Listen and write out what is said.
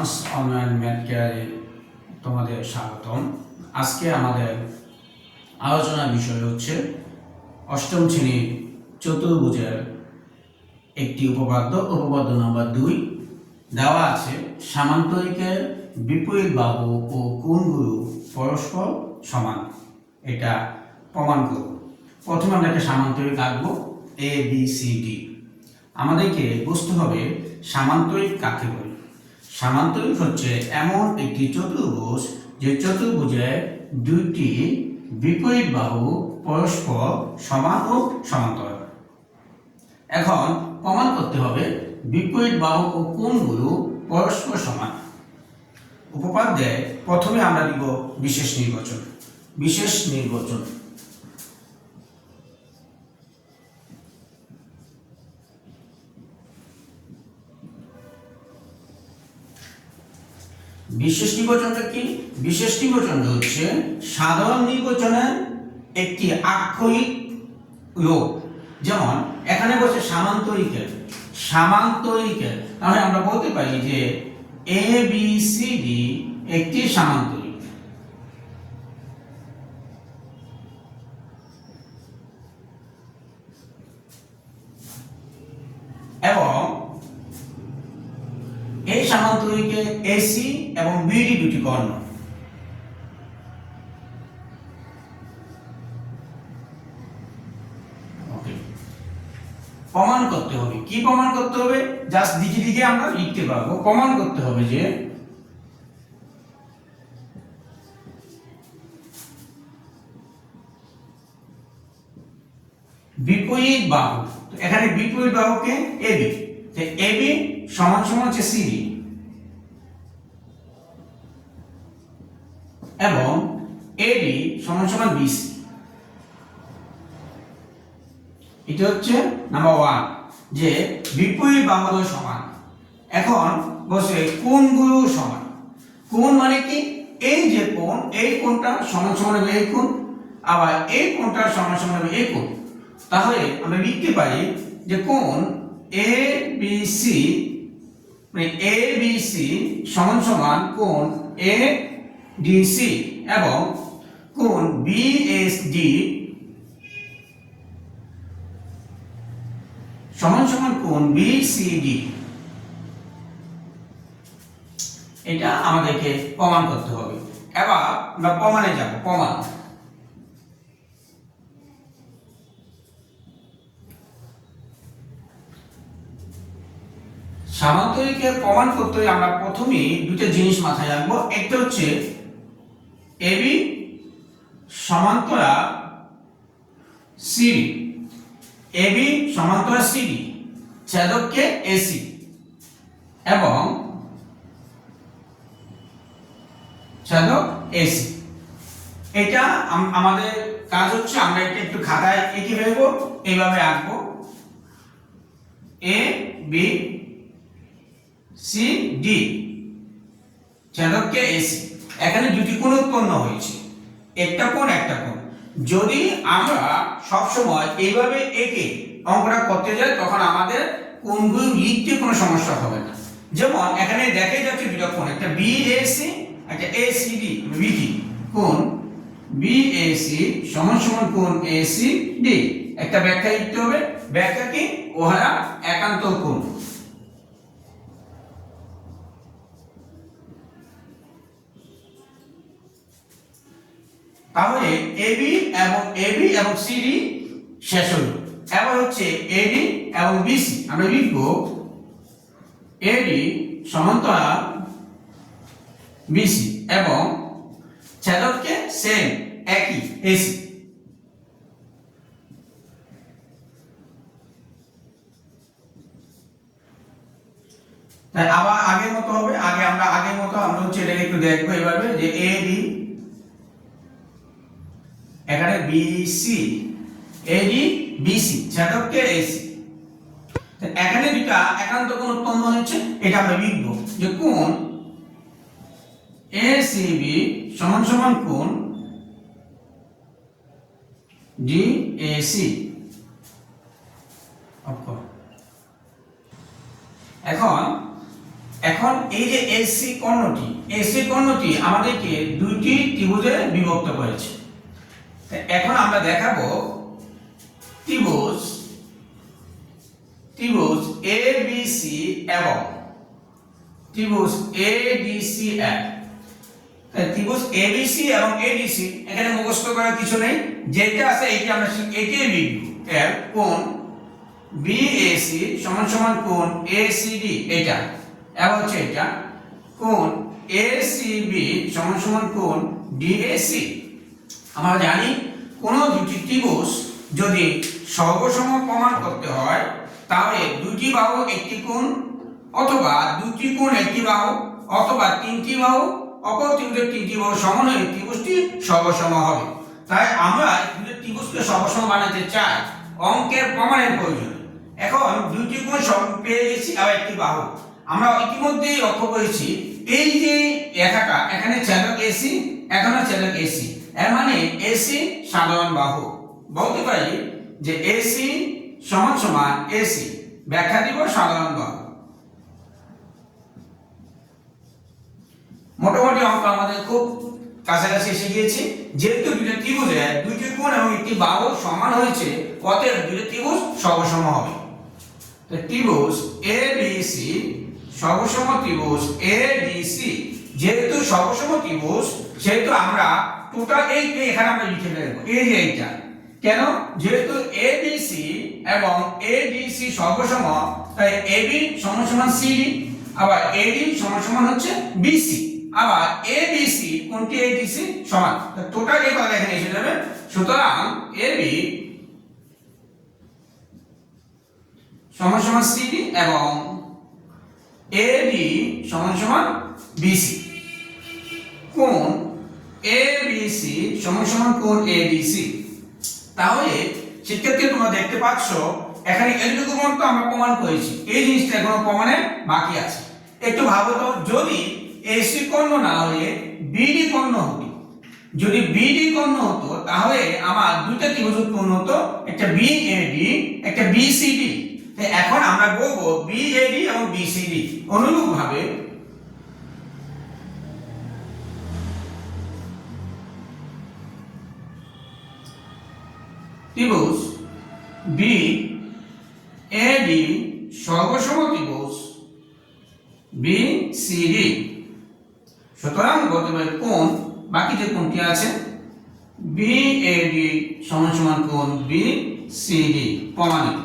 Advance online math কেয়ারে তোমাদের স্বাগতম। আজকে আমাদের আলোচনার বিষয় হচ্ছে অষ্টম শ্রেণীর চতুর্ভুজের একটি উপপাদ্য নম্বর 2 দেওয়া আছে। সামান্তরিকের বিপরীত বাহু ও কোণগুলো পরস্পর সমান, এটা প্রমাণ করব। প্রথমে আমরা একটা সামান্তরিক আঁকবো এ বি সি ডি। আমাদেরকে বুঝতে হবে সামান্তরিক কাকে বলে। সামান্তরিক হচ্ছে এমন একটি চতুর্ভুজ যে চতুর্ভুজের দুইটি বিপরীত বাহু পরস্পর সমান ও সমান্তরাল। এখন প্রমাণ করতে হবে বিপরীত বাহু ও কোণগুলো পরস্পর সমান। উপপাদ্যে প্রথমে আমরা দিব বিশেষ নির্বাচন। বিশেষ নির্বাচন বিশেষ নির্বাচনটা কি? বিশেষ নির্বাচনটা হচ্ছে সাধারণ নির্বাচনের একটি আক্ষরিক রূপ। যেমন এখানে বলছে সামান্তরিকের, তাহলে আমরা বলতে পারি যে এ বি সি ডি একটি সামান্তরিক। এবং এই সামান্তরিকে এসি এবং বিডি দুটি কর্ণ। প্রমাণ করতে হবে, কি প্রমাণ করতে হবে? জাস্ট দিকে দিকে আমরা লিখতে পারবো। প্রমাণ করতে হবে যে বিপরীত বাহু, এখানে বিপরীত বাহুকে এবি, এবি সমান সমান হচ্ছে সিডি এবং এডি সমান সমান বিসি। এটা হচ্ছে নাম্বার 1, যে বিপরীত বাহুগুলো সমান। এখন বলছে কোণগুলো সমান। কোণ মানে কি? এই যে কোণ, এই কোণটা সমান সমান হবে এই কোণ, আবার এই কোণটা সমান সমান হবে এই কোণ। তাহলে আমরা লিখতে পারি যে কোণ এ বি সি, মানে এ বি সি সমান সমান কোণ এ ডি সি এবং কোণ বি এস ডি সমান সমান কোণ বি সি ডি। এটা আমাদেরকে প্রমাণ করতে হবে। এবার আমরা প্রমাণে যাব। প্রমাণ সামান্তরিকে প্রমাণ করতে হলে আমরা প্রথমেই দুটো জিনিস মাথায় রাখবো। একটা হচ্ছে এবি সমান্তরাল সিডি, এবি সমান্তরাল সিডি ছেদককে এসি এবং ছেদক এসি। এটা আমাদের কাজ হচ্ছে আমরা এটা একটু খাতায় এঁকে ফেলবো, এইভাবে আঁকবো A B C D ছেদককে AC. এখানে দুটি কোণ উৎপন্ন হয়েছে, একটা কোণ একটা কোণ। যদি আমরা সব সময় এইভাবে এঁকে অঙ্কটা করতে যাই তখন আমাদের কোণগুলো লিখতে কোনো সমস্যা হবে না। যেমন এখানে দেখা যাচ্ছে দুটো কোণ, একটা বিএসি একটা এসিডি, বিডি। কোণ বিএসি সমান সমান কোণ এসিডি। একটা ব্যাখ্যা লিখতে হবে। ব্যাখ্যা কি? উহারা একান্ত কোণ। তাহলে এবি এবং সিডি শেষ হলো। এবার হচ্ছে এডি এবং বিসি। আমরা লিখব এডি সমান্তরাল বিসি এবং ছেদককে সেম একই এসি। তাই আবার আগের মতো হবে। আমরা হচ্ছে এটাকে একটু দেখবো এভাবে যে এডি, এখানে বিসি, এডি বিসি ছেদককে এসি। এখানে দুটো একান্ত কোণ উৎপন্ন হয়েছে। এটা আমরা লিখব যে কোণ এসিবি সমান সমান কোণ ডিএসি। এখন এখন এই যে এসি কর্ণটি আমাদেরকে দুইটি ত্রিভুজে বিভক্ত করেছে। এখন আমরা দেখাবো ত্রিভুজ ABC এবং ত্রিভুজ ADC ত্রিভুজ ABC এবং ADC এখানে মুখস্থ করার কিছু নেই, যেটা আছে এটি আমরা এটি লিখব। এর কোণ BAC সমান সমান কোণ ACD, এটা এবং হচ্ছে এটা কোণ ACB সমান সমান কোণ DAC। আমরা জানি কোন দুটি ত্রিভুজ যদি সর্বসম প্রমাণ করতে হয় তাহলে দুটি বাহু একটি কোণ, অথবা দুটি কোণ একটি বাহু, অথবা তিনটি বাহু অপর ত্রিভুজের তিনটি বাহু সমান হলে ত্রিভুজটি সর্বসম হবে। তাই আমরা ত্রিভুজকে সর্বসম বানাতে চাই, অঙ্কের প্রমাণের প্রয়োজন। এখন দুটি কোণ পেয়ে গেছি আর একটি বাহু। আমরা ইতিমধ্যেই লক্ষ্য করেছি এই যে রেখাটা এখানে ছেদক AC, এখানে ছেদক AC, এর মানে AC সাধারণ বাহু। বলতে পারি যে AC সমান সমান AC, ব্যাখ্যা দিব সাধারণ বাহু। মোটামুটি অঙ্ক আমাদের খুব কাছাকাছি এসে গিয়েছে। যেহেতু দুটো ত্রিভুজে দুটি কোণ এবং একটি বাহু সমান হয়েছে, অতএব দুটো ত্রিভুজ সর্বসম হবে। তো ত্রিভুজ ABC সর্বসম ত্রিভুজ ADC, যেহেতু সর্বসম ত্রিভুজ সেহেতু আমরা টোটাল এই এখানে আমরা লিখে দেব এই যে এইটা। কেন? যেহেতু ABC এবং ADC সর্বসম, তাই AB সমান সমান CD, আবার AD সমান সমান হচ্ছে BC, আবার ABC কোনটি ADC সমান, টোটাল এই কথা এখানে এসে যাবে। সুতরাং AB সমান সমান CD এবং AD সমান সমান BC, কোণ ABC সমান সমান কোণ ADC। তাহলে শিক্ষার্থী তোমরা দেখতে পাচ্ছ এখানে এইটুকু পর্যন্ত আমরা প্রমাণ করেছি, এই জিনিসটা এখনো প্রমাণে বাকি আছে। একটু ভাবো তো, যদি AC কর্ণ না হয়ে BD কর্ণ হতো, যদি BD কর্ণ হতো তাহলে আমার দুইটা ত্রিভুজ উৎপন্ন হতো, একটা BAD একটা BCD। এখন আমরা বলবো BAD এবং BCD। অনুরূপভাবে ত্রিভুজ BAD সর্বসম ত্রিভুজ BCD। সুতরাং বলতে পারি কোণ, বাকি যে কোণটি আছে BAD সমান সমান কোণ BCD প্রমাণিত।